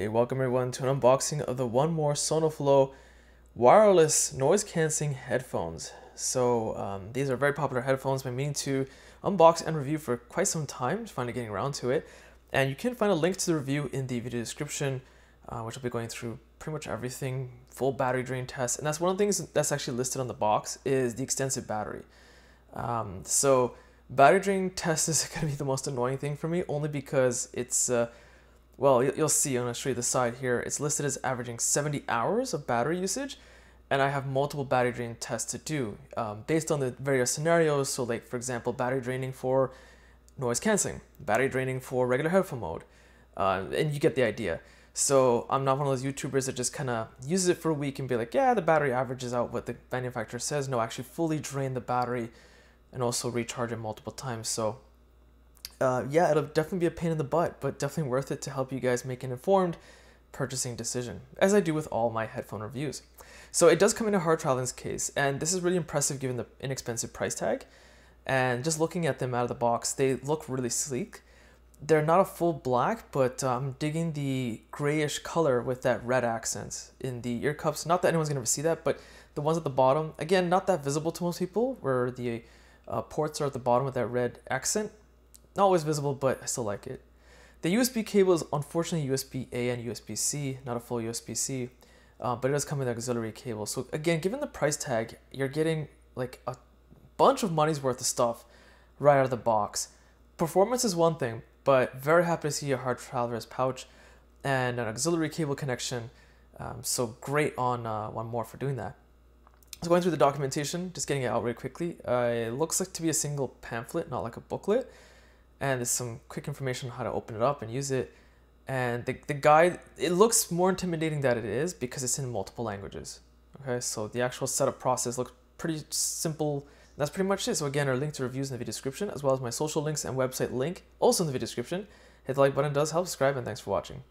Hey, welcome everyone to an unboxing of the One More SonoFlow wireless noise cancelling headphones. These are very popular headphones. I've been meaning to unbox and review for quite some time, finally getting around to it. And you can find a link to the review in the video description, which will be going through pretty much everything, full battery drain test. And that's one of the things that's actually listed on the box is the extensive battery. Battery drain test is going to be the most annoying thing for me, only because it's well, you'll see, I'm going to show you the side here. It's listed as averaging 70 hours of battery usage, and I have multiple battery drain tests to do based on the various scenarios. So like, for example, battery draining for noise cancelling, battery draining for regular headphone mode, and you get the idea. So I'm not one of those YouTubers that just kind of uses it for a week and be like, yeah, the battery averages out what the manufacturer says. No, actually fully drain the battery and also recharge it multiple times. Yeah, it'll definitely be a pain in the butt, but definitely worth it to help you guys make an informed purchasing decision, as I do with all my headphone reviews. So it does come in a hard traveling case, and this is really impressive given the inexpensive price tag. And just looking at them out of the box, they look really sleek. They're not a full black, but I'm digging the grayish color with that red accents in the ear cups. Not that anyone's gonna ever see that, but the ones at the bottom, again, not that visible to most people, where the ports are at the bottom with that red accent. Not always visible, but I still like it. The USB cable is unfortunately USB-A and USB-C, not a full USB-C, but it does come with an auxiliary cable. So again, given the price tag, you're getting like a bunch of money's worth of stuff right out of the box. Performance is one thing, but very happy to see a hard traveler's pouch and an auxiliary cable connection. So great on One More for doing that. So going through the documentation, just getting it out really quickly. It looks like to be a single pamphlet, not like a booklet. And there's some quick information on how to open it up and use it. And the guide, it looks more intimidating than it is because it's in multiple languages. Okay, so the actual setup process looks pretty simple. That's pretty much it. So again, our link to reviews in the video description, as well as my social links and website link, also in the video description. Hit the like button, does help, subscribe, and thanks for watching.